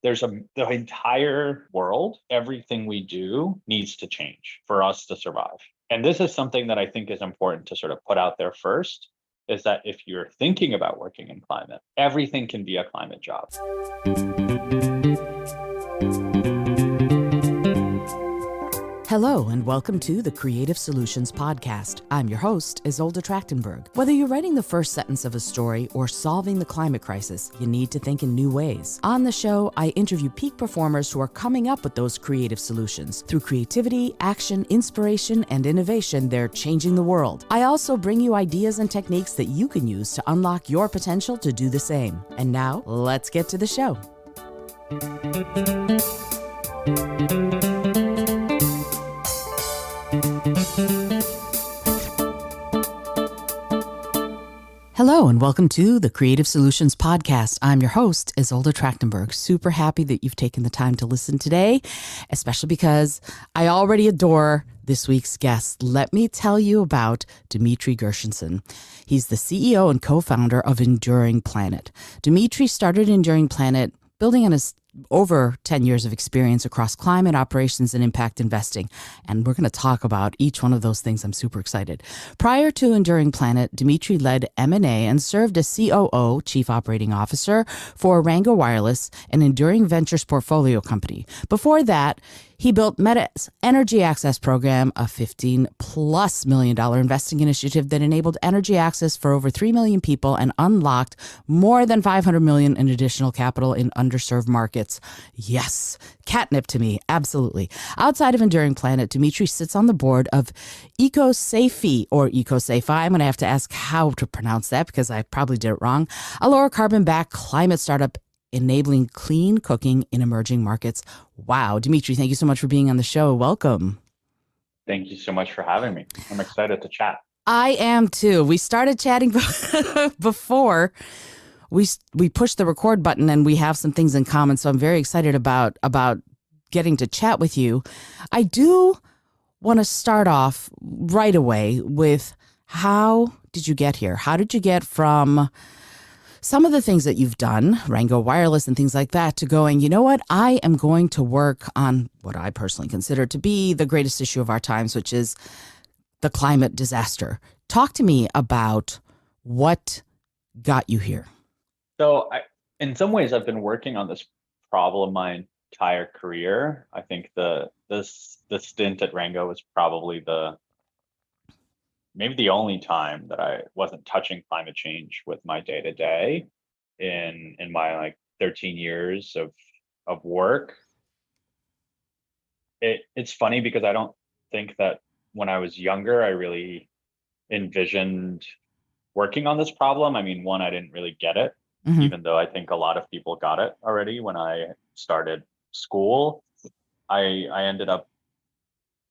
the entire world, everything we do needs to change for us to survive. And this is something that I think is important to sort of put out there first, is that if you're thinking about working in climate, everything can be a climate job. Hello, and welcome to the Creative Solutions Podcast. I'm your host, Izolda. Whether you're writing the first sentence of a story or solving the climate crisis, you need to think in new ways. On the show, I interview peak performers who are coming up with those creative solutions. Through creativity, action, inspiration, and innovation, they're changing the world. I also bring you ideas and techniques that you can use to unlock your potential to do the same. And now, let's get to the show. Hello, and welcome to the Creative Solutions Podcast. I'm your host, Izolda. Super happy that you've taken the time to listen today, especially because I already adore this week's guest. Let me tell you about Dimitry Gershenson. He's the CEO and co-founder of Enduring Planet. Dimitry started Enduring Planet building on his over 10 years of experience across climate operations and impact investing. And we're going to talk about each one of those things. I'm super excited. Prior to Enduring Planet, Dimitry led M&A and served as COO, Chief Operating Officer, for Rango Wireless, an Enduring Ventures portfolio company. Before that, he built Meta's Energy Access Program, a $15+ million investing initiative that enabled energy access for over 3 million people and unlocked more than $500 million in additional capital in underserved markets. Yes, catnip to me, absolutely. Outside of Enduring Planet, Dimitry sits on the board of Ecosafi, or Ecosafi. I'm going to have to ask how to pronounce that because I probably did it wrong. A Lowercarbon-backed climate startup enabling clean cooking in emerging markets. Wow. Dimitry, thank you so much for being on the show. Welcome. Thank you so much for having me. I'm excited to chat. I am too. We started chatting before we pushed the record button, and we have some things in common. So I'm very excited about getting to chat with you. I do want to start off right away with, how did you get here? How did you get from some of the things that you've done, Rango Wireless and things like that, to going, you know what, I am going to work on what I personally consider to be the greatest issue of our times, which is the climate disaster. Talk to me about what got you here. So in some ways, I've been working on this problem my entire career. I think the stint at Rango was probably maybe the only time that I wasn't touching climate change with my day to day in my 13 years of work. It's funny because I don't think that when I was younger, I really envisioned working on this problem. I mean, one, I didn't really get it, even though I think a lot of people got it already when I started school. I ended up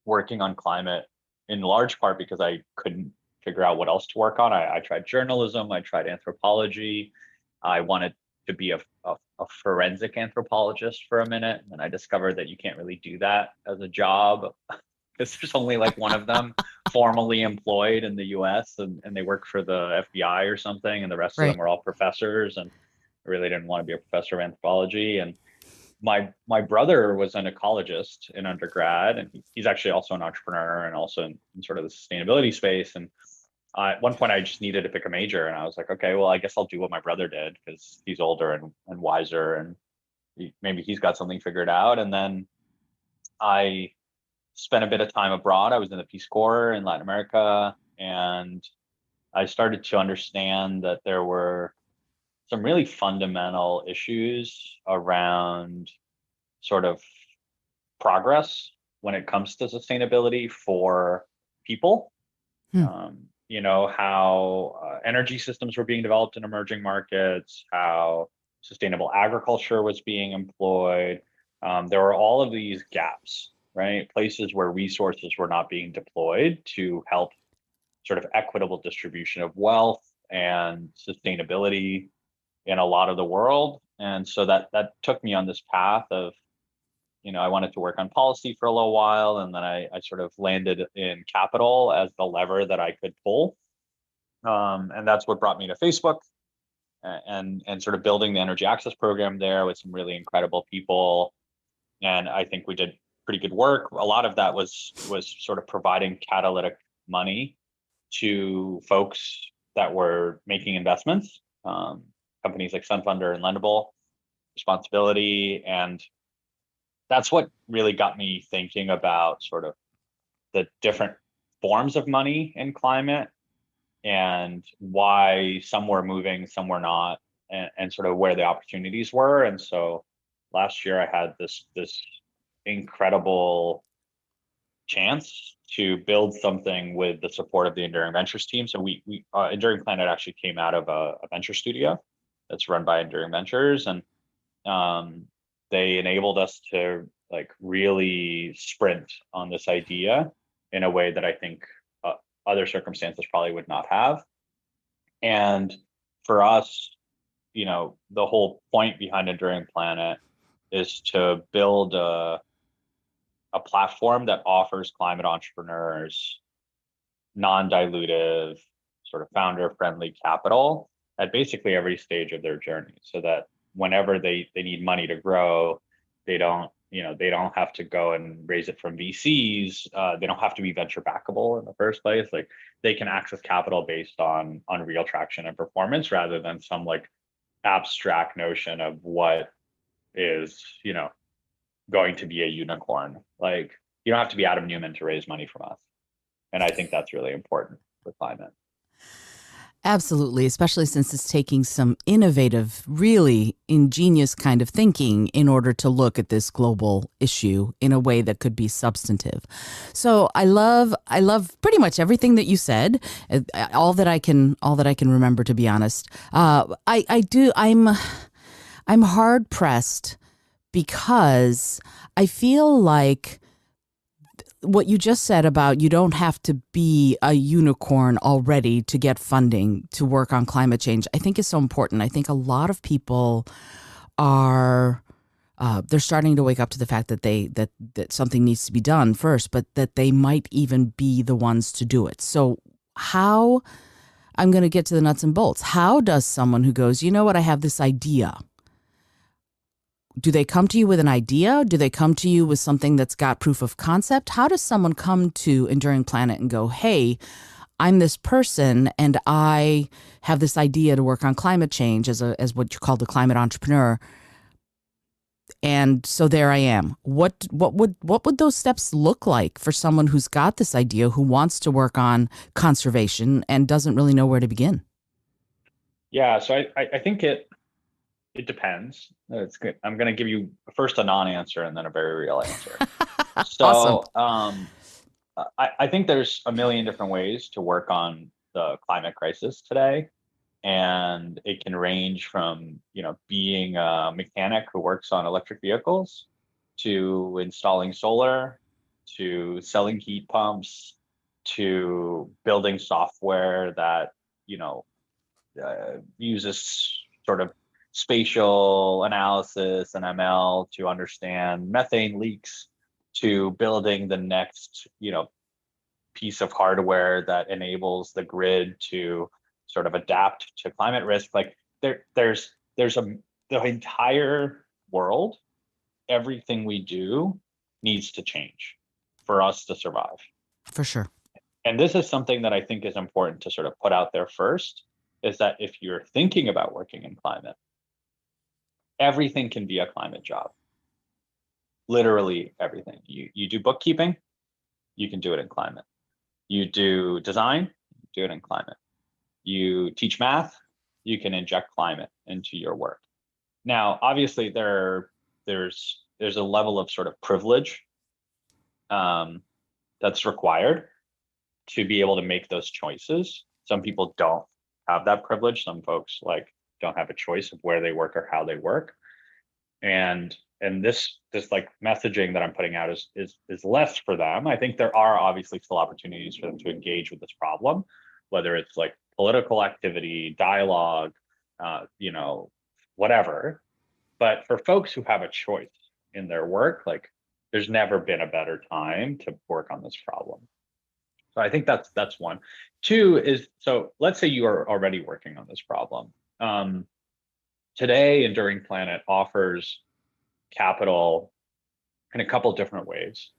working on climate in large part because I couldn't figure out what else to work on. I tried journalism, I tried anthropology. I wanted to be a forensic anthropologist for a minute, and I discovered that you can't really do that as a job because there's only one of them formally employed in the US, and they work for the FBI or something, and the rest of them are all professors, and I really didn't want to be a professor of anthropology. And my brother was an ecologist in undergrad, and he's actually also an entrepreneur and also in sort of the sustainability space. And at one point I just needed to pick a major, and I was like, okay, well, I guess I'll do what my brother did because he's older and wiser, and maybe he's got something figured out. And then I spent a bit of time abroad. I was in the Peace Corps in Latin America, and I started to understand that there were some really fundamental issues around sort of progress when it comes to sustainability for people. How energy systems were being developed in emerging markets, how sustainable agriculture was being employed. There were all of these gaps, right? Places where resources were not being deployed to help sort of equitable distribution of wealth and sustainability in a lot of the world. And so that took me on this path of, I wanted to work on policy for a little while, and then I sort of landed in capital as the lever that I could pull. And that's what brought me to Facebook. and sort of building the energy access program there with some really incredible people. And I think we did pretty good work. A lot of that was sort of providing catalytic money to folks that were making investments, companies like Sunfunder and Lendable Responsibility. And that's what really got me thinking about sort of the different forms of money in climate and why some were moving, some were not, and sort of where the opportunities were. And so last year I had this incredible chance to build something with the support of the Enduring Ventures team. So we Enduring Planet actually came out of a venture studio that's run by Enduring Ventures, and they enabled us to like really sprint on this idea in a way that I think other circumstances probably would not have. And for us, you know, the whole point behind Enduring Planet is to build a platform that offers climate entrepreneurs non-dilutive, sort of founder-friendly capital at basically every stage of their journey, so that whenever they need money to grow, they don't have to go and raise it from VCs. They don't have to be venture backable in the first place. Like they can access capital based on real traction and performance rather than some like abstract notion of what is, you know, going to be a unicorn. Like you don't have to be Adam Newman to raise money from us. And I think that's really important for climate. Absolutely, especially since it's taking some innovative, really ingenious kind of thinking in order to look at this global issue in a way that could be substantive. So I love pretty much everything that you said, all that I can remember, to be honest. I'm hard pressed because I feel like what you just said about you don't have to be a unicorn already to get funding to work on climate change, I think is so important. I think a lot of people are they're starting to wake up to the fact that that something needs to be done first, but that they might even be the ones to do it. So how, I'm going to get to the nuts and bolts. How does someone who goes, you know what, I have this idea, do they come to you with an idea? Do they come to you with something that's got proof of concept? How does someone come to Enduring Planet and go, hey, I'm this person and I have this idea to work on climate change as what you call the climate entrepreneur, and so there I am. What would those steps look like for someone who's got this idea, who wants to work on conservation and doesn't really know where to begin? Yeah, so I think it depends. It's good. I'm going to give you first a non-answer and then a very real answer. Awesome. So I think there's a million different ways to work on the climate crisis today. And it can range from, you know, being a mechanic who works on electric vehicles to installing solar, to selling heat pumps, to building software that, you know, uses sort of spatial analysis and ML to understand methane leaks, to building the next, you know, piece of hardware that enables the grid to sort of adapt to climate risk. Like there's the entire world, everything we do needs to change for us to survive. For sure. And this is something that I think is important to sort of put out there first, is that if you're thinking about working in climate, everything can be a climate job. Literally everything. You do bookkeeping, you can do it in climate. You do design, do it in climate. You teach math, you can inject climate into your work. Now, obviously, there's a level of sort of privilege that's required to be able to make those choices. Some people don't have that privilege. Some folks like don't have a choice of where they work or how they work. And this like messaging that I'm putting out is less for them. I think there are obviously still opportunities for them to engage with this problem, whether it's like political activity, dialogue, you know, whatever. But for folks who have a choice in their work, like there's never been a better time to work on this problem. So I think that's one. Two is, so let's say you are already working on this problem Today, Enduring Planet offers capital in a couple different ways.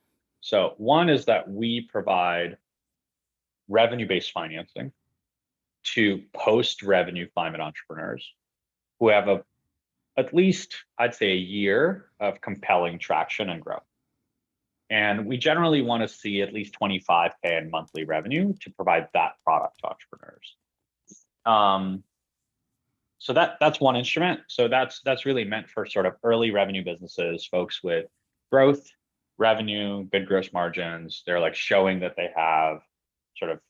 So one is that we provide revenue-based financing to post-revenue climate entrepreneurs who have at least, I'd say, a year of compelling traction and growth. And we generally want to see at least 25K in monthly revenue to provide that product to entrepreneurs. So that's one instrument. So that's really meant for sort of early revenue businesses, folks with growth, revenue, good gross margins. They're like showing that they have sort of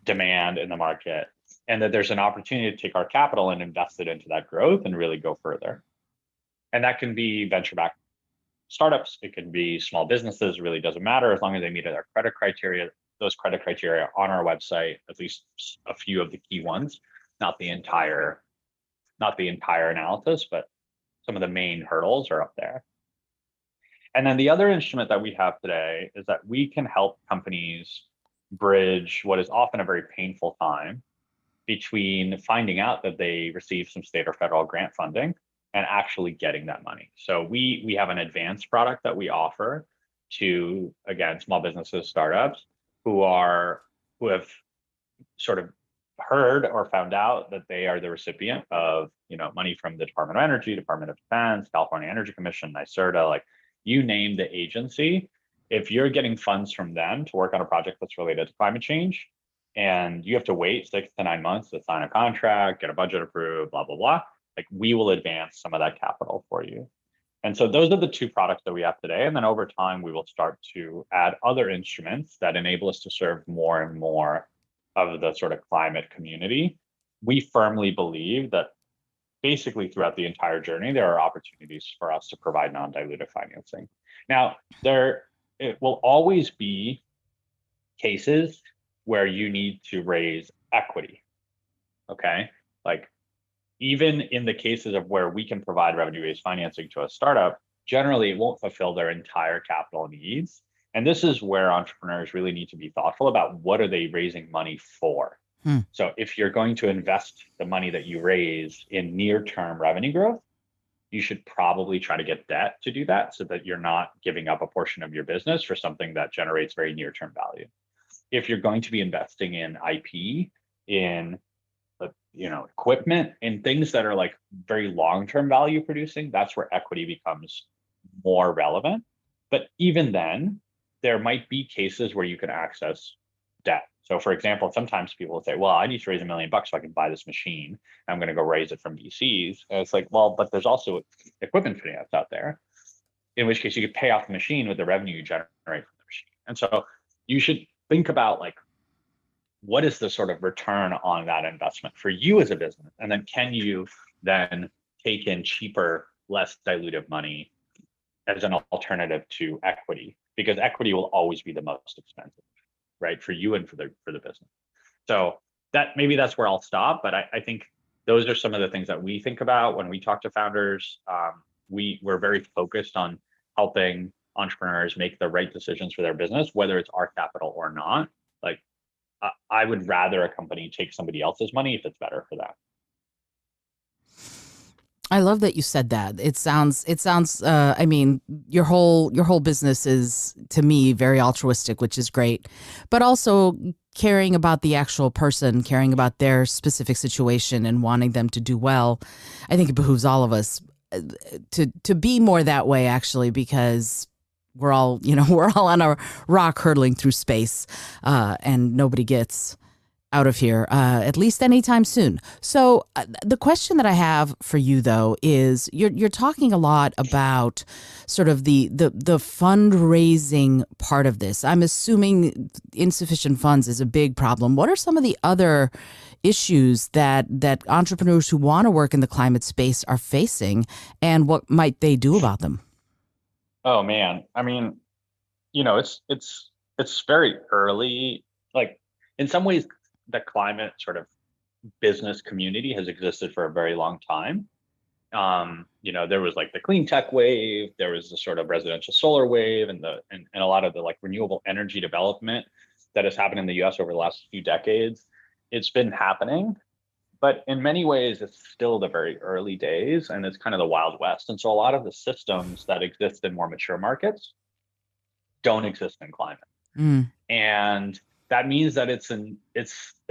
demand in the market, and that there's an opportunity to take our capital and invest it into that growth and really go further. And that can be venture-backed startups, it can be small businesses, really doesn't matter as long as they meet our credit criteria. Those credit criteria on our website, at least a few of the key ones, not the entire analysis, but some of the main hurdles are up there. And then the other instrument that we have today is that we can help companies bridge what is often a very painful time between finding out that they receive some state or federal grant funding and actually getting that money. So we have an advanced product that we offer to, again, small businesses, startups who have sort of heard or found out that they are the recipient of, money from the Department of Energy, Department of Defense, California Energy Commission, NYSERDA, like you name the agency. If you're getting funds from them to work on a project that's related to climate change, and you have to wait 6 to 9 months to sign a contract, get a budget approved, blah, blah, blah, like we will advance some of that capital for you. And so those are the two products that we have today. And then over time, we will start to add other instruments that enable us to serve more and more of the sort of climate community. We firmly believe that basically throughout the entire journey, there are opportunities for us to provide non-dilutive financing. Now, it will always be cases where you need to raise equity, okay? Like even in the cases of where we can provide revenue-based financing to a startup, generally it won't fulfill their entire capital needs. And this is where entrepreneurs really need to be thoughtful about what are they raising money for. So if you're going to invest the money that you raise in near-term revenue growth, you should probably try to get debt to do that so that you're not giving up a portion of your business for something that generates very near-term value. If you're going to be investing in IP, in equipment, in things that are like very long-term value producing, that's where equity becomes more relevant. But even then, there might be cases where you can access debt. So for example, sometimes people will say, well, I need to raise $1 million so I can buy this machine. I'm going to go raise it from VCs. And it's like, well, but there's also equipment finance out there, in which case you could pay off the machine with the revenue you generate from the machine. And so you should think about like, what is the sort of return on that investment for you as a business? And then can you then take in cheaper, less dilutive money as an alternative to equity? Because equity will always be the most expensive, right? For you and for the business. So maybe that's where I'll stop. But I think those are some of the things that we think about when we talk to founders. We're very focused on helping entrepreneurs make the right decisions for their business, whether it's our capital or not. Like I would rather a company take somebody else's money if it's better for them. I love that you said that. It sounds I mean, your whole business is, to me, very altruistic, which is great, but also caring about the actual person, caring about their specific situation and wanting them to do well. I think it behooves all of us to be more that way, actually, because we're all on a rock hurtling through space, and nobody gets out of here, at least anytime soon. So the question that I have for you, though, is you're talking a lot about sort of the fundraising part of this. I'm assuming insufficient funds is a big problem. What are some of the other issues that entrepreneurs who want to work in the climate space are facing, and what might they do about them? Oh man, I mean, it's very early. Like in some ways, the climate sort of business community has existed for a very long time. There was like the clean tech wave, there was the sort of residential solar wave, and a lot of the like renewable energy development that has happened in the US over the last few decades. It's been happening, But in many ways, it's still the very early days and it's kind of the Wild West. And so a lot of the systems that exist in more mature markets don't exist in climate. Mm. And that means that it's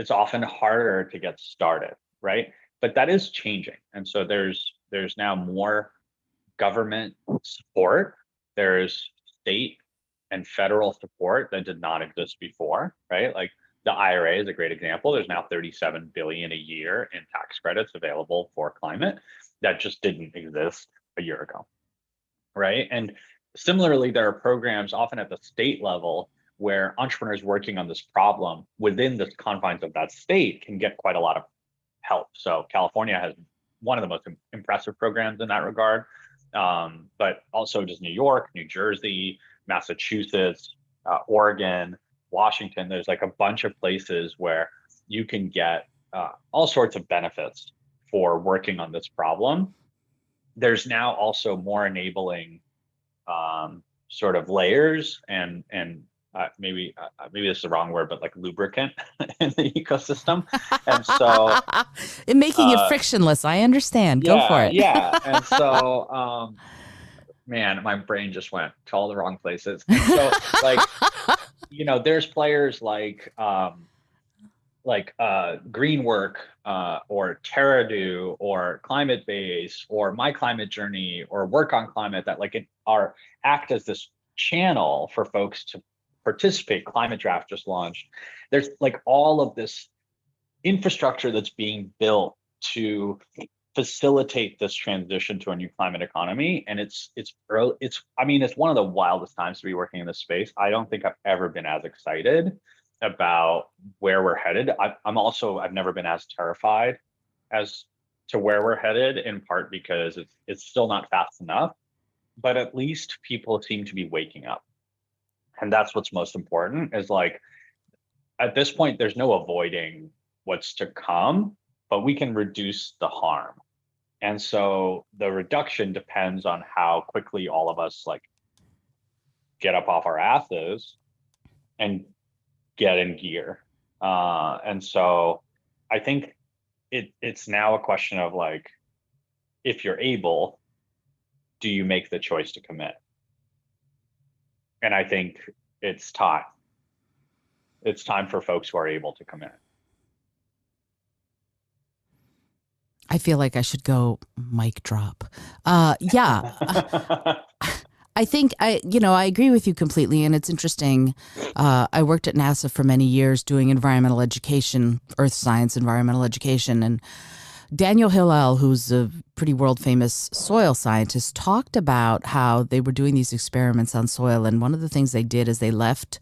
often harder to get started, right? But that is changing. And so there's now more government support. There's state and federal support that did not exist before, right? Like the IRA is a great example. There's now 37 billion a year in tax credits available for climate that just didn't exist a year ago, right? And similarly, there are programs often at the state level where entrepreneurs working on this problem within the confines of that state can get quite a lot of help. So California has one of the most impressive programs in that regard, but also just New York, New Jersey, Massachusetts, Oregon, Washington. There's like a bunch of places where you can get all sorts of benefits for working on this problem. There's now also more enabling sort of layers and maybe this is the wrong word, but like lubricant in the ecosystem. And so in making it frictionless, I understand. Go for it. Yeah. And so man, my brain just went to all the wrong places. And so like, there's players like Greenwork or TerraDo or Climate Base or My Climate Journey or Work on Climate that act as this channel for folks to participate. Climate Draft just launched. There's like all of this infrastructure that's being built to facilitate this transition to a new climate economy. And it's early. It's one of the wildest times to be working in this space. I don't think I've ever been as excited about where we're headed. I've never been as terrified as to where we're headed, in part because it's still not fast enough, but at least people seem to be waking up. And that's what's most important, is like, at this point, there's no avoiding what's to come, but we can reduce the harm. And so the reduction depends on how quickly all of us like get up off our asses and get in gear. And so I think it's now a question of like, if you're able, do you make the choice to commit? And I think it's time. It's time for folks who are able to commit. I feel like I should go mic drop. Yeah. I think I agree with you completely. And it's interesting. I worked at NASA for many years doing environmental education, earth science, environmental education. And Daniel Hillel, who's a pretty world famous soil scientist, talked about how they were doing these experiments on soil. And one of the things they did is they left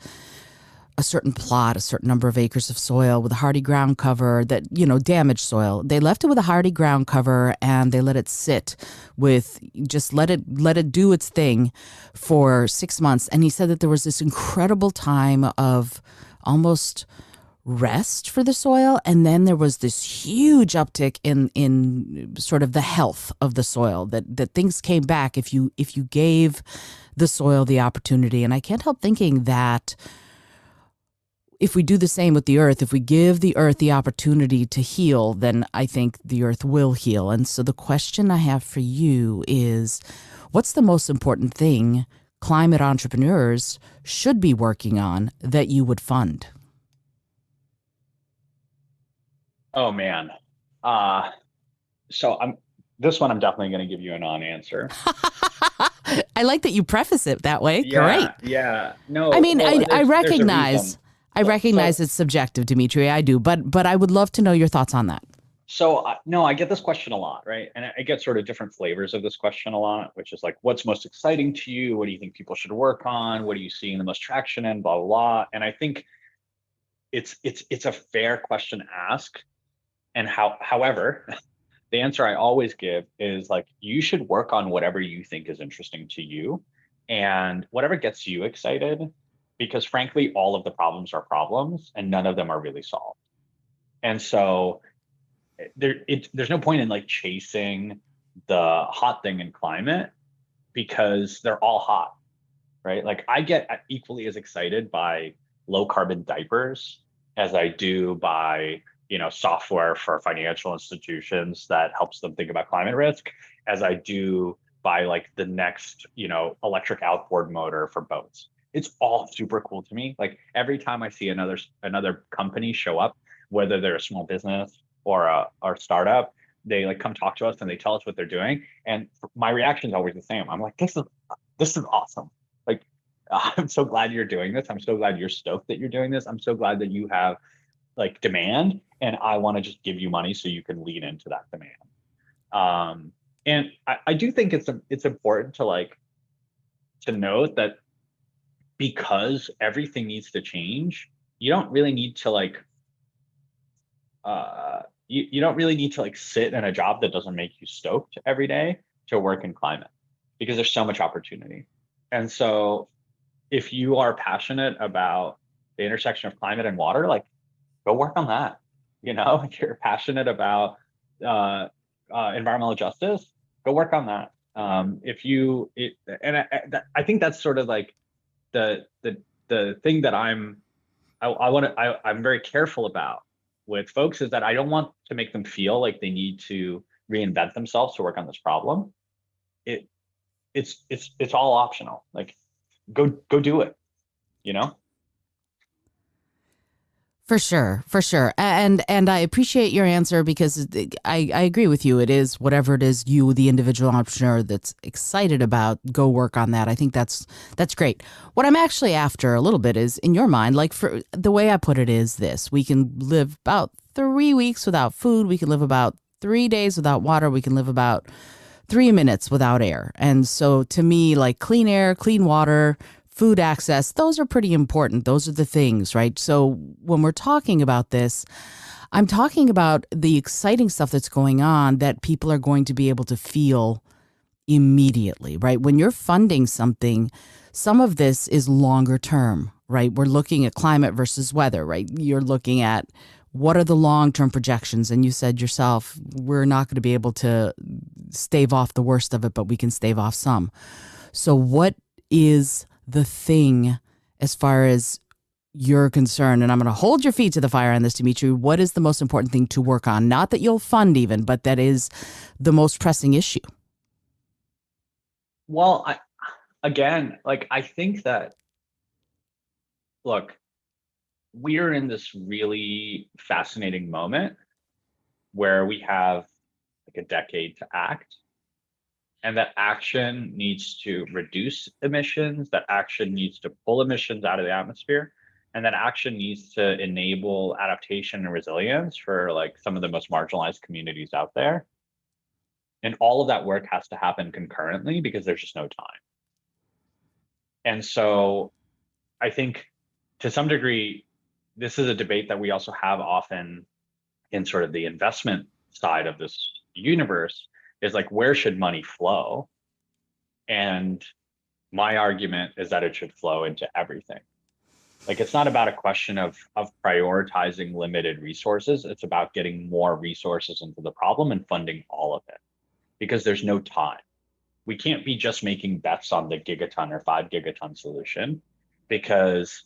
a certain plot, a certain number of acres of soil with a hardy ground cover that, damaged soil. They left it with a hardy ground cover and they let it sit with, just let it do its thing for 6 months. And he said that there was this incredible time of almost rest for the soil. And then there was this huge uptick in sort of the health of the soil, that things came back if you gave the soil the opportunity. And I can't help thinking that if we do the same with the earth, if we give the earth the opportunity to heal, then I think the earth will heal. And so the question I have for you is, what's the most important thing climate entrepreneurs should be working on that you would fund? Oh man. So this one I'm definitely going to give you a non-answer. I like that you preface it that way. Yeah, great. Yeah. No. I mean, well, I recognize it's subjective, Dimitry. I do, but I would love to know your thoughts on that. So no, I get this question a lot, right? And I get sort of different flavors of this question a lot, which is like, what's most exciting to you? What do you think people should work on? What are you seeing the most traction in? Blah, blah, blah. And I think it's a fair question to ask. And however, the answer I always give is like, you should work on whatever you think is interesting to you and whatever gets you excited, because frankly, all of the problems are problems and none of them are really solved. And so there's no point in like chasing the hot thing in climate because they're all hot, right? Like I get equally as excited by low carbon diapers as I do by, software for financial institutions that helps them think about climate risk as I do buy like the next, electric outboard motor for boats. It's all super cool to me. Like every time I see another company show up, whether they're a small business or a startup, they like come talk to us and they tell us what they're doing. And my reaction is always the same. I'm like, this is awesome. Like, I'm so glad you're doing this. I'm so glad you're stoked that you're doing this. I'm so glad that you have like demand, and I want to just give you money so you can lean into that demand. And I do think it's important to note that because everything needs to change, you don't really need to you don't really need to sit in a job that doesn't make you stoked every day to work in climate, because there's so much opportunity. And so if you are passionate about the intersection of climate and water, like go work on that. If you're passionate about environmental justice, go work on that. I think that's sort of like the thing that I'm very careful about with folks, is that I don't want to make them feel like they need to reinvent themselves to work on this problem. It's all optional. Like go do it, you know? For sure, for sure. And I appreciate your answer, because I agree with you. It is whatever it is you, the individual entrepreneur that's excited about, go work on that. I think that's great. What I'm actually after a little bit is, in your mind, like, for the way I put it is this: we can live about 3 weeks without food. We can live about 3 days without water. We can live about 3 minutes without air. And so to me, like, clean air, clean water, food access, those are pretty important. Those are the things, right? So when we're talking about this, I'm talking about the exciting stuff that's going on that people are going to be able to feel immediately, right? When you're funding something, some of this is longer term, right? We're looking at climate versus weather, right? You're looking at what are the long-term projections? And you said yourself, we're not going to be able to stave off the worst of it, but we can stave off some. So what is the thing, as far as you're concerned, and I'm going to hold your feet to the fire on this, Dimitry, what is the most important thing to work on? Not that you'll fund even, but that is the most pressing issue. Well, I think that, look, we're in this really fascinating moment where we have like a decade to act, and that action needs to reduce emissions, that action needs to pull emissions out of the atmosphere, and that action needs to enable adaptation and resilience for like some of the most marginalized communities out there. And all of that work has to happen concurrently because there's just no time. And so I think to some degree, this is a debate that we also have often in sort of the investment side of this universe, is like, where should money flow? And my argument is that it should flow into everything. Like, it's not about a question of prioritizing limited resources. It's about getting more resources into the problem and funding all of it, because there's no time. We can't be just making bets on the gigaton or 5 gigaton solution, because,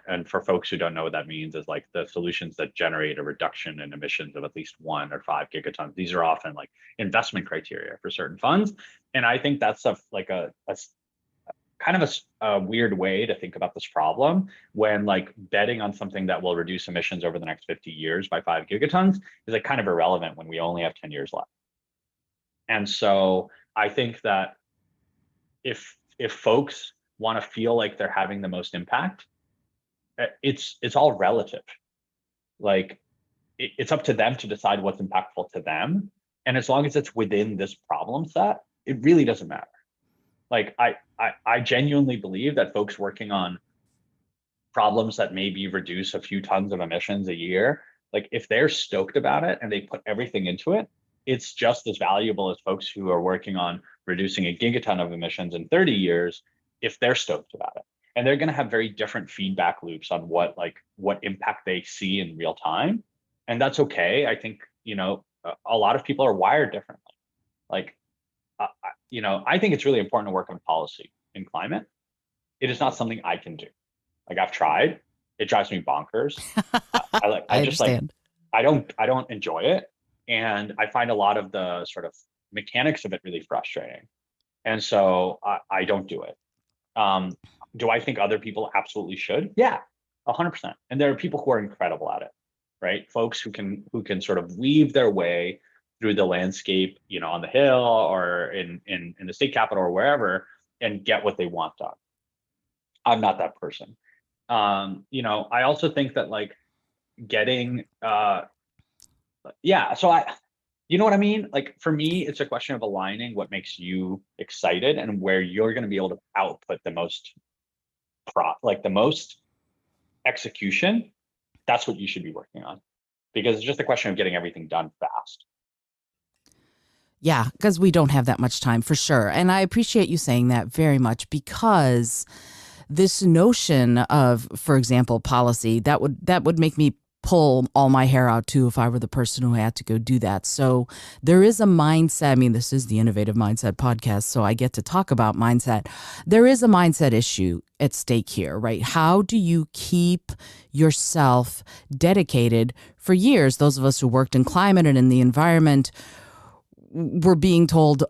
and for folks who don't know what that means, is like the solutions that generate a reduction in emissions of at least 1 or 5 gigatons. These are often like investment criteria for certain funds. And I think that's a kind of a weird way to think about this problem, when like betting on something that will reduce emissions over the next 50 years by 5 gigatons is like kind of irrelevant when we only have 10 years left. And so I think that if folks want to feel like they're having the most impact, it's all relative. Like it's up to them to decide what's impactful to them. And as long as it's within this problem set, it really doesn't matter. Like I genuinely believe that folks working on problems that maybe reduce a few tons of emissions a year, like if they're stoked about it and they put everything into it, it's just as valuable as folks who are working on reducing a gigaton of emissions in 30 years if they're stoked about it. And they're going to have very different feedback loops on what impact they see in real time. And that's okay. I think, a lot of people are wired differently. Like, I think it's really important to work on policy in climate. It is not something I can do. Like, I've tried. It drives me bonkers. I understand. I don't enjoy it. And I find a lot of the sort of mechanics of it really frustrating. And so I don't do it. Um, do I think other people absolutely should? Yeah, 100%. And there are people who are incredible at it, right? Folks who can sort of weave their way through the landscape, on the Hill or in the state capitol or wherever, and get what they want done. I'm not that person. I also think that like getting yeah, so you know what I mean? Like for me, it's a question of aligning what makes you excited and where you're going to be able to output the most the most execution. That's what you should be working on, because it's just a question of getting everything done fast. Yeah, because we don't have that much time for sure. And I appreciate you saying that very much, because this notion of, for example, policy, that would make me pull all my hair out too if I were the person who had to go do that. So there is a mindset. I mean, this is the Innovative Mindset podcast, so I get to talk about mindset. There is a mindset issue at stake here, right? How do you keep yourself dedicated? For years, those of us who worked in climate and in the environment were being told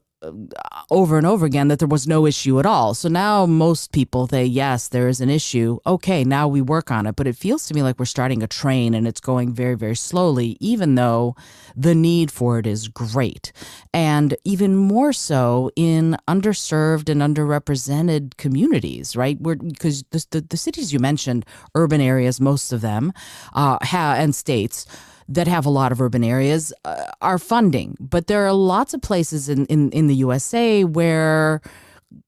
over and over again that there was no issue at all. So now most people say, yes, there is an issue. Okay, now we work on it. But it feels to me like we're starting a train and it's going very, very slowly, even though the need for it is great. And even more so in underserved and underrepresented communities, right? Because the cities you mentioned, urban areas, most of them, and states that have a lot of urban areas are funding. But there are lots of places in the USA where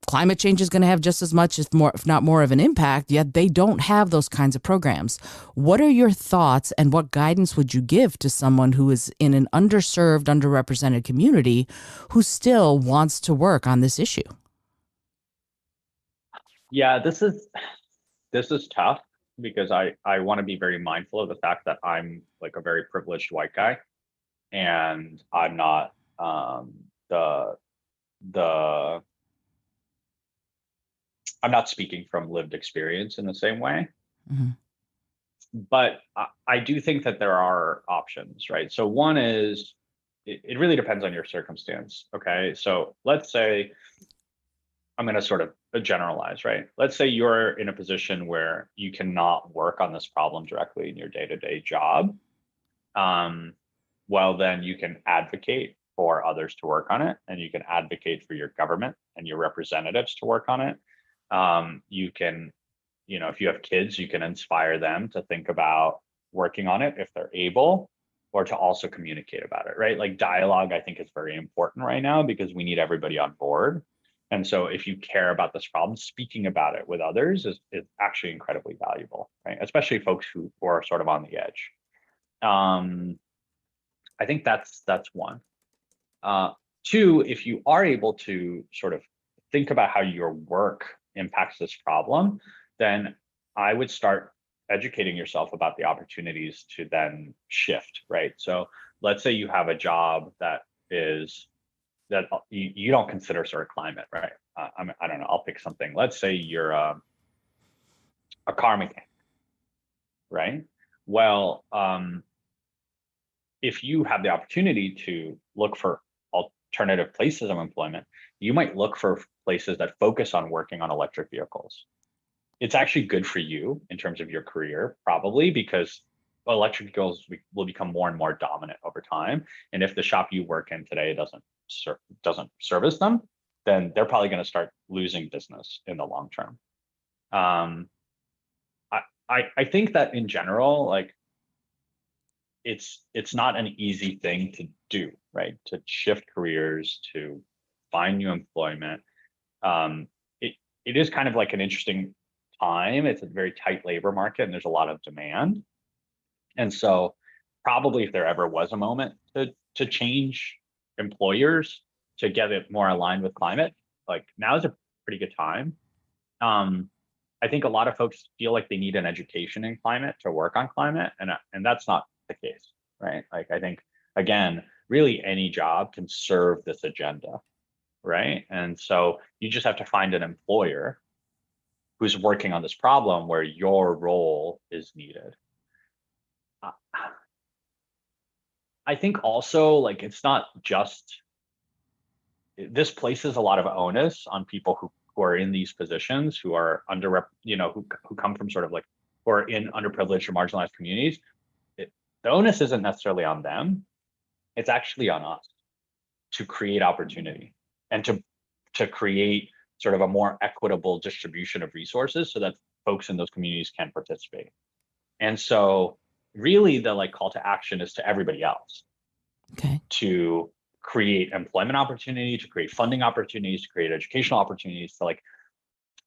climate change is going to have just as much, if not more of an impact, yet they don't have those kinds of programs. What are your thoughts, and what guidance would you give to someone who is in an underserved, underrepresented community who still wants to work on this issue? Yeah, this is tough, because I want to be very mindful of the fact that I'm like a very privileged white guy, and I'm not the the I'm not speaking from lived experience in the same way. Mhm. But I do think that there are options, right? So one is, it really depends on your circumstance. Okay, so let's say, I'm going to sort of generalize, right? Let's say you're in a position where you cannot work on this problem directly in your day-to-day job. um, well, then you can advocate for others to work on it, and you can advocate for your government and your representatives to work on it. You can, if you have kids, you can inspire them to think about working on it if they're able, or to also communicate about it, right? Like dialogue, I think, is very important right now, because we need everybody on board. And so if you care about this problem, speaking about it with others is actually incredibly valuable, right? Especially folks who are sort of on the edge. Um, I think that's one. Uh, Two, if you are able to sort of think about how your work impacts this problem, then I would start educating yourself about the opportunities to then shift, right? So let's say you have a job that you don't consider sort of climate, right? I don't know. I'll pick something. Let's say you're a car mechanic, right? Well, if you have the opportunity to look for alternative places of employment, you might look for places that focus on working on electric vehicles. It's actually good for you in terms of your career, probably, because electric vehicles will become more and more dominant over time. And if the shop you work in today doesn't service them, then they're probably going to start losing business in the long term. Um, I think that in general, like, it's not an easy thing to do, right? To shift careers, to find new employment. Um, it it is kind of like an interesting time. It's a very tight labor market, and there's a lot of demand. And so, probably if there ever was a moment to change employers to get it more aligned with climate, like now is a pretty good time. Um, I think a lot of folks feel like they need an education in climate to work on climate, and that's not the case, right? Like I think, again, really any job can serve this agenda, right? And so you just have to find an employer who's working on this problem where your role is needed. Uh, I think also like it's not just, this places a lot of onus on people who are in these positions, who are who come from sort of like, who are in underprivileged or marginalized communities. The onus isn't necessarily on them. It's actually on us to create opportunity and to create sort of a more equitable distribution of resources so that folks in those communities can participate. And so really the like call to action is to everybody else. Okay. To create employment opportunity, to create funding opportunities, to create educational opportunities, to like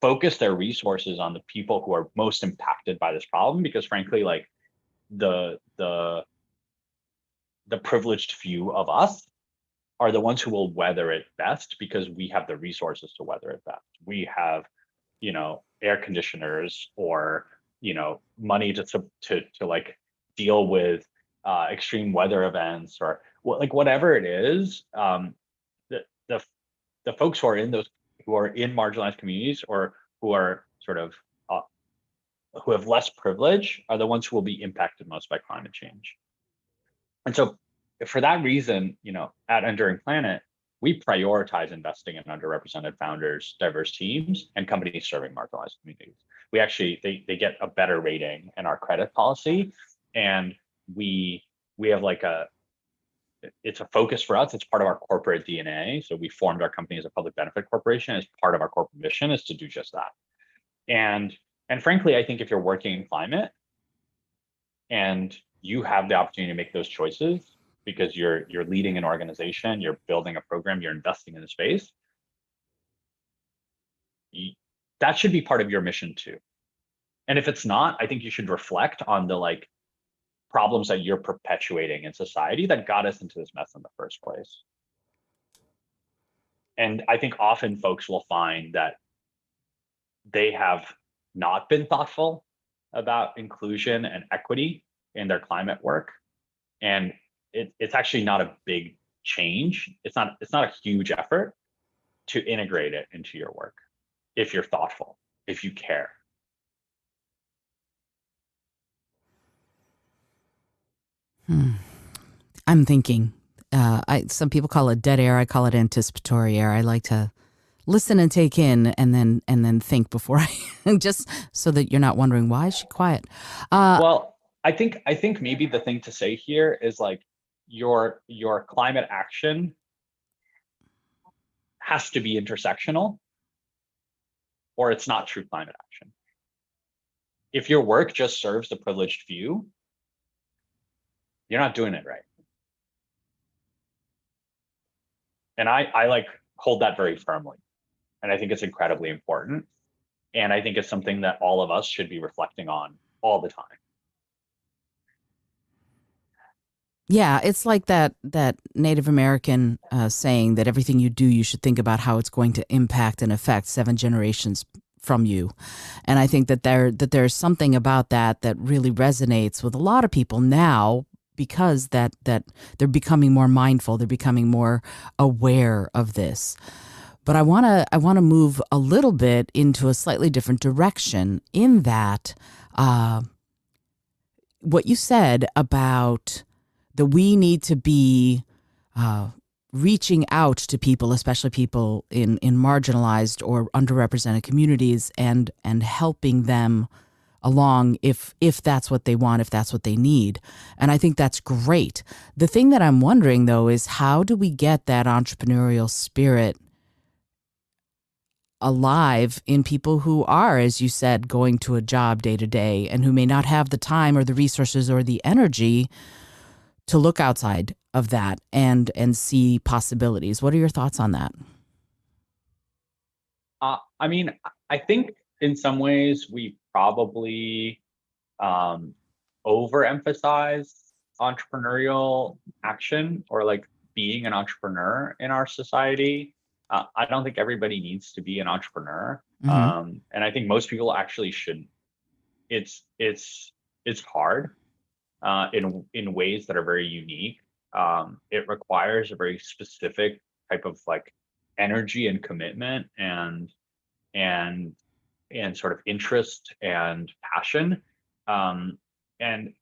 focus their resources on the people who are most impacted by this problem. Because frankly, like the privileged few of us are the ones who will weather it best because we have the resources to weather it best. We have, air conditioners or, money to like deal with extreme weather events or whatever it is. The, the the folks who are in marginalized communities or who are sort of who have less privilege are the ones who will be impacted most by climate change. And so for that reason, at Enduring Planet, we prioritize investing in underrepresented founders, diverse teams, and companies serving marginalized communities. We actually, they get a better rating in our credit policy. And we have it's a focus for us. It's part of our corporate DNA. So we formed our company as a public benefit corporation. As part of our corporate mission is to do just that. And frankly, I think if you're working in climate and you have the opportunity to make those choices because you're leading an organization, you're building a program, you're investing in the space, that should be part of your mission too. And if it's not, I think you should reflect on the problems that you're perpetuating in society that got us into this mess in the first place. And I think often folks will find that they have not been thoughtful about inclusion and equity in their climate work. And it's actually not a big change. It's not a huge effort to integrate it into your work if you're thoughtful, if you care. I'm thinking. Some people call it dead air. I call it anticipatory air. I like to listen and take in, and then think before I just so that you're not wondering why is she quiet. Well, I think maybe the thing to say here is like your climate action has to be intersectional, or it's not true climate action. If your work just serves the privileged few, you're not doing it right. And I hold that very firmly. And I think it's incredibly important. And I think it's something that all of us should be reflecting on all the time. Yeah, it's like that Native American saying that everything you do, you should think about how it's going to impact and affect 7 generations from you. And I think that there's something about that really resonates with a lot of people now, because that they're becoming more mindful, they're becoming more aware of this. But I want to move a little bit into a slightly different direction in that what you said about that we need to be reaching out to people, especially people in marginalized or underrepresented communities, and helping them along if that's what they want, if that's what they need. And I think that's great. The thing that I'm wondering, though, is how do we get that entrepreneurial spirit alive in people who are, as you said, going to a job day to day and who may not have the time or the resources or the energy to look outside of that and see possibilities? What are your thoughts on that? I mean, I think in some ways we probably overemphasize entrepreneurial action or like being an entrepreneur in our society. I don't think everybody needs to be an entrepreneur. Mm-hmm. And I think most people actually shouldn't. It's hard in ways that are very unique. It requires a very specific type of like energy and commitment and sort of interest and passion. And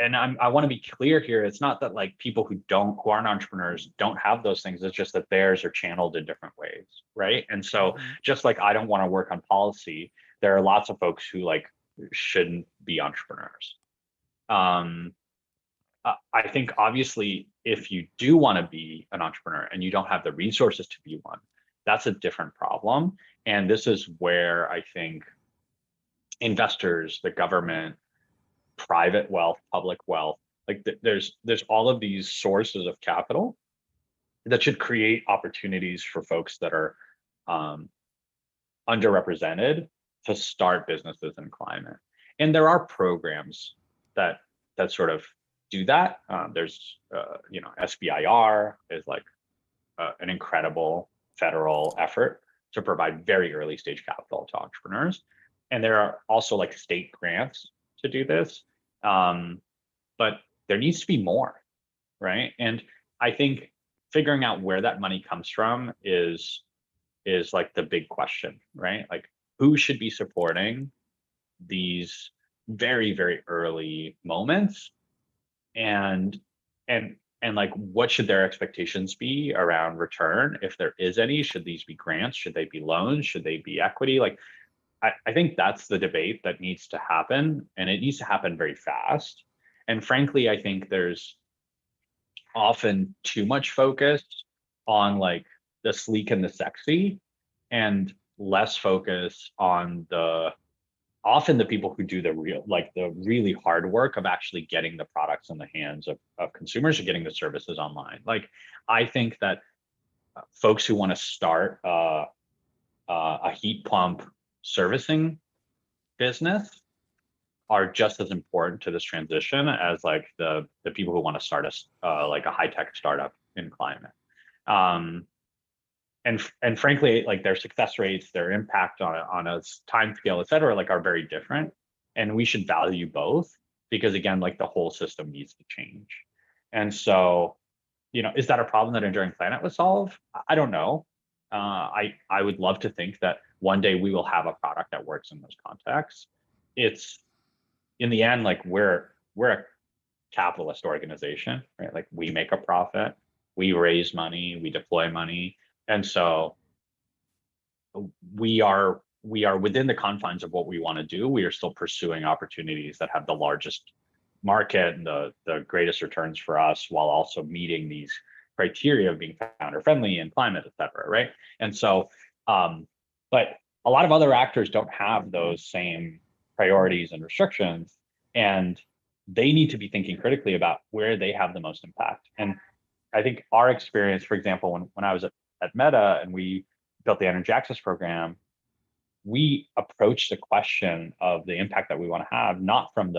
and I want to be clear here. It's not that like people who aren't entrepreneurs don't have those things. It's just that theirs are channeled in different ways, right? And so just like I don't want to work on policy, there are lots of folks who like shouldn't be entrepreneurs. I think obviously if you do want to be an entrepreneur and you don't have the resources to be one, that's a different problem. And this is where I think investors, the government, private wealth, public wealth, like there's all of these sources of capital that should create opportunities for folks that are underrepresented to start businesses in climate. And there are programs that sort of do that. There's SBIR is like an incredible federal effort to provide very early stage capital to entrepreneurs. And there are also like state grants to do this. But there needs to be more, right? And I think figuring out where that money comes from is like the big question, right? Like who should be supporting these very, very early moments, and like what should their expectations be around return, if there is any? Should these be grants? Should they be loans? Should they be equity? Like I think that's the debate that needs to happen, and it needs to happen very fast. And frankly, I think there's often too much focus on like the sleek and the sexy, and less focus on often the people who do the really hard work of actually getting the products in the hands of consumers, or getting the services online. Like I think that folks who want to start a heat pump servicing business are just as important to this transition as like the people who want to start like a high tech startup in climate. And frankly, like their success rates, their impact on a time scale, et cetera, like are very different. And we should value both, because again, like the whole system needs to change. And so, is that a problem that Enduring Planet would solve? I don't know. I would love to think that one day we will have a product that works in those contexts. It's in the end, like we're a capitalist organization, right? Like we make a profit, we raise money, we deploy money. And so we are within the confines of what we want to do. We are still pursuing opportunities that have the largest market and the greatest returns for us, while also meeting these criteria of being founder friendly and climate, et cetera, right? And so, but a lot of other actors don't have those same priorities and restrictions, and they need to be thinking critically about where they have the most impact. And I think our experience, for example, when I was at Meta and we built the Energy Access Program, we approached the question of the impact that we want to have, not from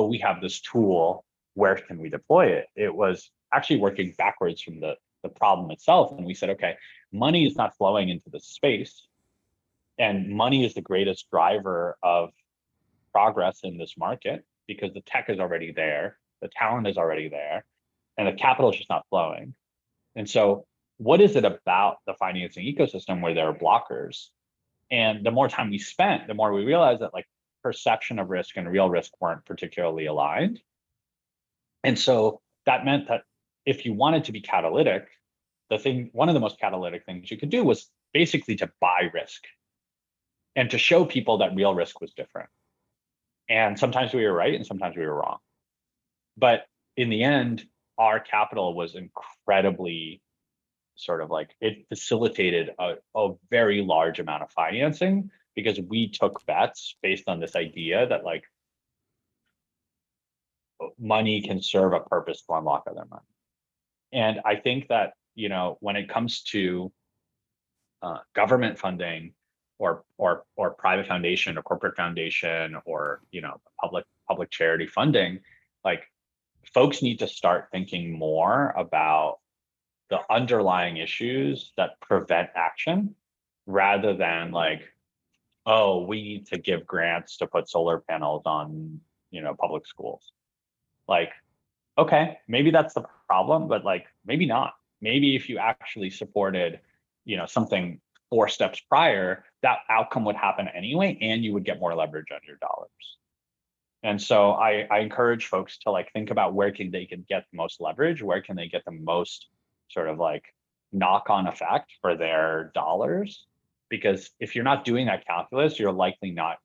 we have this tool, where can we deploy it? It was actually working backwards from the problem itself. And we said, okay, money is not flowing into the space, and money is the greatest driver of progress in this market, because the tech is already there, the talent is already there, and the capital is just not flowing. And so what is it about the financing ecosystem where there are blockers? And the more time we spent, the more we realized that like perception of risk and real risk weren't particularly aligned. And so that meant that if you wanted to be catalytic, one of the most catalytic things you could do was basically to buy risk and to show people that real risk was different. And sometimes we were right and sometimes we were wrong. But in the end, our capital was incredibly sort of like, it facilitated a very large amount of financing, because we took bets based on this idea that like money can serve a purpose to unlock other money. And I think that, when it comes to government funding or private foundation or corporate foundation or, public charity funding, like folks need to start thinking more about the underlying issues that prevent action, rather than like, oh, we need to give grants to put solar panels on, public schools. Like, okay, maybe that's the problem, but like, maybe not. Maybe if you actually supported, something 4 steps prior, that outcome would happen anyway, and you would get more leverage on your dollars. And so I encourage folks to like think about where they can get the most leverage, where can they get the most sort of like knock-on effect for their dollars. Because if you're not doing that calculus, you're likely not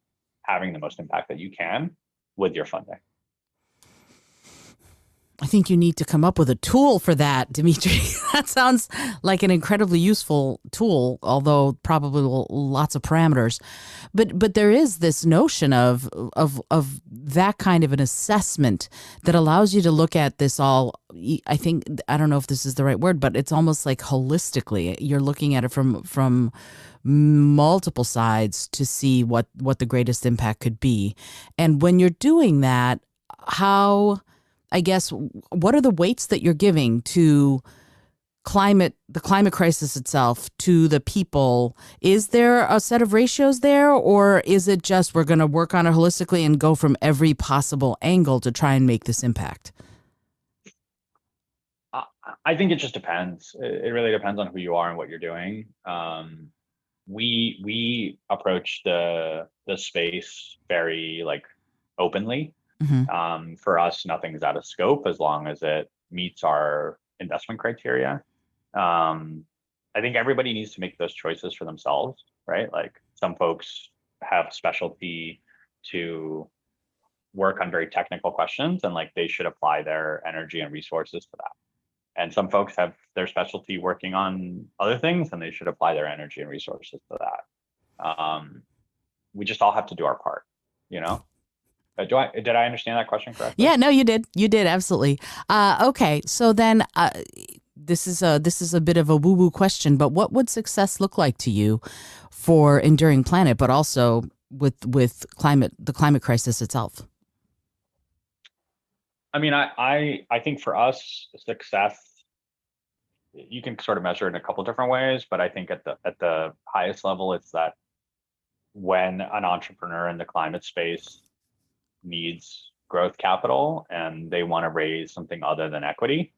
having the most impact that you can with your funding. I think you need to come up with a tool for that, Dimitri. That sounds like an incredibly useful tool, although probably lots of parameters. But there is this notion of that kind of an assessment that allows you to look at this all. I think, I don't know if this is the right word, but it's almost like holistically. You're looking at it from multiple sides to see what the greatest impact could be. And when you're doing that, how, I guess, what are the weights that you're giving to the climate crisis itself, to the people? Is there a set of ratios there, or is it just we're going to work on it holistically and go from every possible angle to try and make this impact? I think it just depends. It really depends on who you are and what you're doing. We approach the space very like openly. For us, nothing's out of scope as long as it meets our investment criteria. I think everybody needs to make those choices for themselves, right? Like some folks have specialty to work on very technical questions and like they should apply their energy and resources to that. And some folks have their specialty working on other things and they should apply their energy and resources to that. We just all have to do our part, you know? Did I understand that question correctly? Yeah, no, you did. You did, absolutely. Okay, so then this is a bit of a woo-woo question, but what would success look like to you for Enduring Planet, but also with the climate crisis itself? I mean, I think for us, success, you can sort of measure it in a couple different ways, but I think at the highest level, it's that when an entrepreneur in the climate space needs growth capital and they want to raise something other than equity,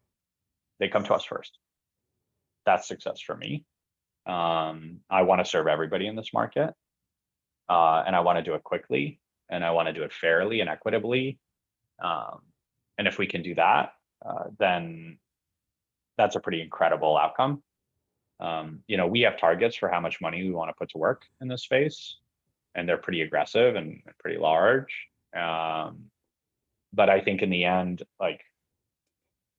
they come to us first. That's success for me. I want to serve everybody in this market, and I want to do it quickly, and I want to do it fairly and equitably. And if we can do that, then that's a pretty incredible outcome. We have targets for how much money we want to put to work in this space, and they're pretty aggressive and pretty large. But I think in the end, like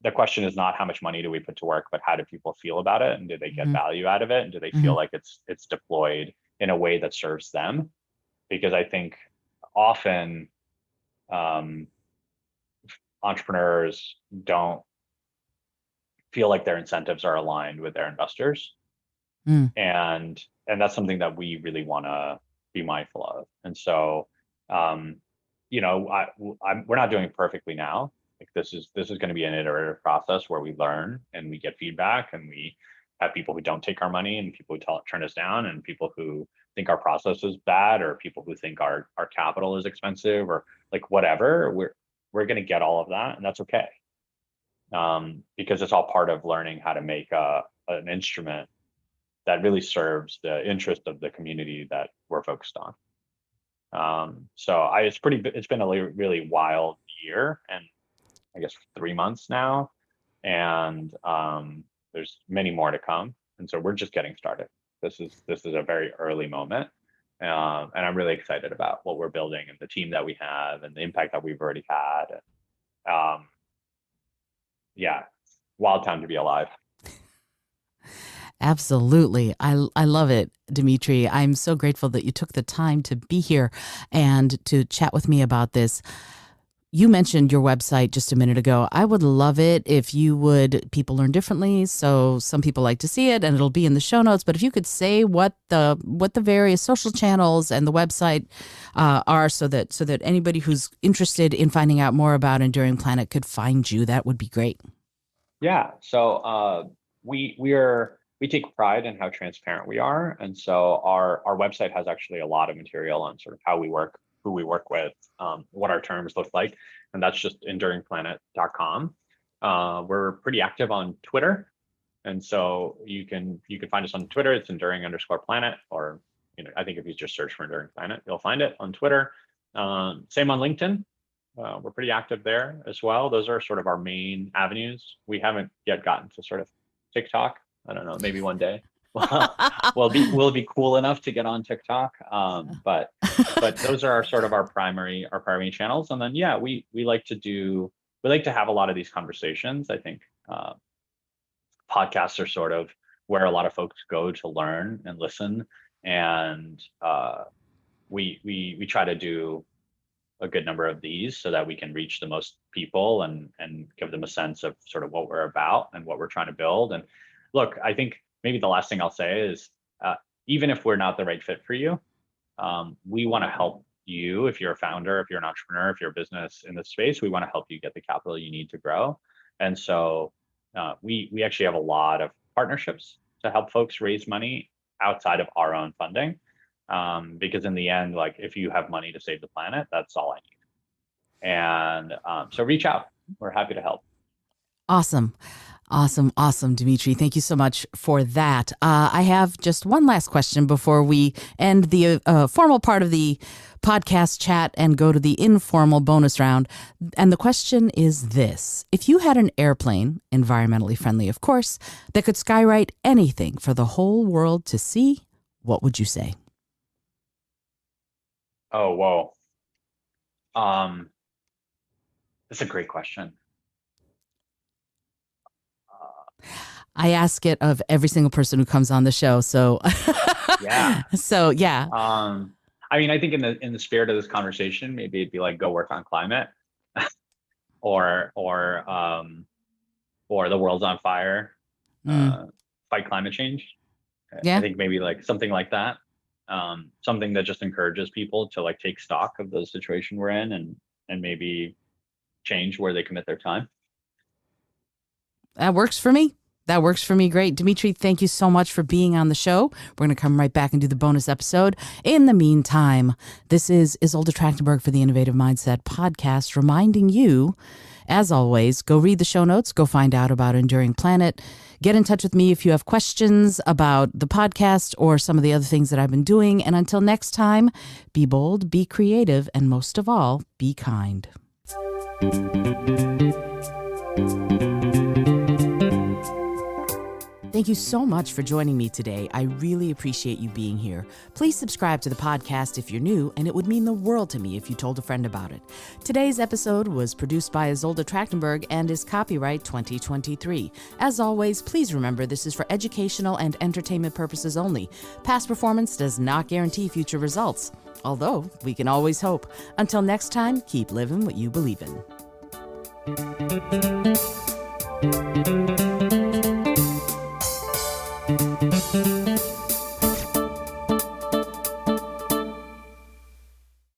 the question is not how much money do we put to work, but how do people feel about it, and do they get value out of it, and do they feel like it's deployed in a way that serves them? Because I think often entrepreneurs don't feel like their incentives are aligned with their investors. And that's something that we really want to be mindful of. And so, we're not doing it perfectly now. Like this is going to be an iterative process where we learn and we get feedback, and we have people who don't take our money and people who turn us down, and people who think our process is bad, or people who think our capital is expensive, or like whatever. We're going to get all of that, and that's okay. Because it's all part of learning how to make an instrument that really serves the interest of the community that we're focused on. So it's been a really wild year, and I guess 3 months now, and there's many more to come. And so we're just getting started. This is a very early moment, and I'm really excited about what we're building and the team that we have and the impact that we've already had. Yeah, wild time to be alive. Absolutely. I love it, Dimitri. I'm so grateful that you took the time to be here and to chat with me about this. You mentioned your website just a minute ago. I would love it if you would, people learn differently. So some people like to see it and it'll be in the show notes, but if you could say what the various social channels and the website are so that anybody who's interested in finding out more about Enduring Planet could find you, that would be great. Yeah. So we take pride in how transparent we are. And so our website has actually a lot of material on sort of how we work, who we work with, what our terms look like. And that's just enduringplanet.com. We're pretty active on Twitter. And so you can find us on Twitter. It's enduring_planet, or, I think if you just search for Enduring Planet, you'll find it on Twitter. Same on LinkedIn. We're pretty active there as well. Those are sort of our main avenues. We haven't yet gotten to sort of TikTok. I don't know, maybe one day. We'll be cool enough to get on TikTok. But those are our primary channels. And then we like to have a lot of these conversations. I think podcasts are sort of where a lot of folks go to learn and listen. And we try to do a good number of these so that we can reach the most people and give them a sense of sort of what we're about and what we're trying to build. And look, I think maybe the last thing I'll say is even if we're not the right fit for you, we want to help you. If you're a founder, if you're an entrepreneur, if you're a business in this space, we want to help you get the capital you need to grow. And so we actually have a lot of partnerships to help folks raise money outside of our own funding. Because in the end, like if you have money to save the planet, that's all I need. And so reach out. We're happy to help. Awesome, Dimitry. Thank you so much for that. I have just one last question before we end the formal part of the podcast chat and go to the informal bonus round. And the question is this: if you had an airplane, environmentally friendly, of course, that could skywrite anything for the whole world to see, what would you say? Oh, whoa. That's a great question. I ask it of every single person who comes on the show. So yeah. So yeah. I mean, I think in the spirit of this conversation, maybe it'd be like go work on climate, or the world's on fire, fight climate change. Yeah. I think maybe like something like that. Something that just encourages people to like take stock of the situation we're in and maybe change where they commit their time. That works for me. Great. Dimitry, thank you so much for being on the show. We're going to come right back and do the bonus episode. In the meantime, this is Izolda Trachtenberg for the Innovative Mindset podcast, reminding you, as always, go read the show notes, go find out about Enduring Planet. Get in touch with me if you have questions about the podcast or some of the other things that I've been doing. And until next time, be bold, be creative, and most of all, be kind. Thank you so much for joining me today. I really appreciate you being here. Please subscribe to the podcast if you're new, and it would mean the world to me if you told a friend about it. Today's episode was produced by Izolda Trachtenberg and is copyright 2023. As always, please remember this is for educational and entertainment purposes only. Past performance does not guarantee future results, although we can always hope. Until next time, keep living what you believe in.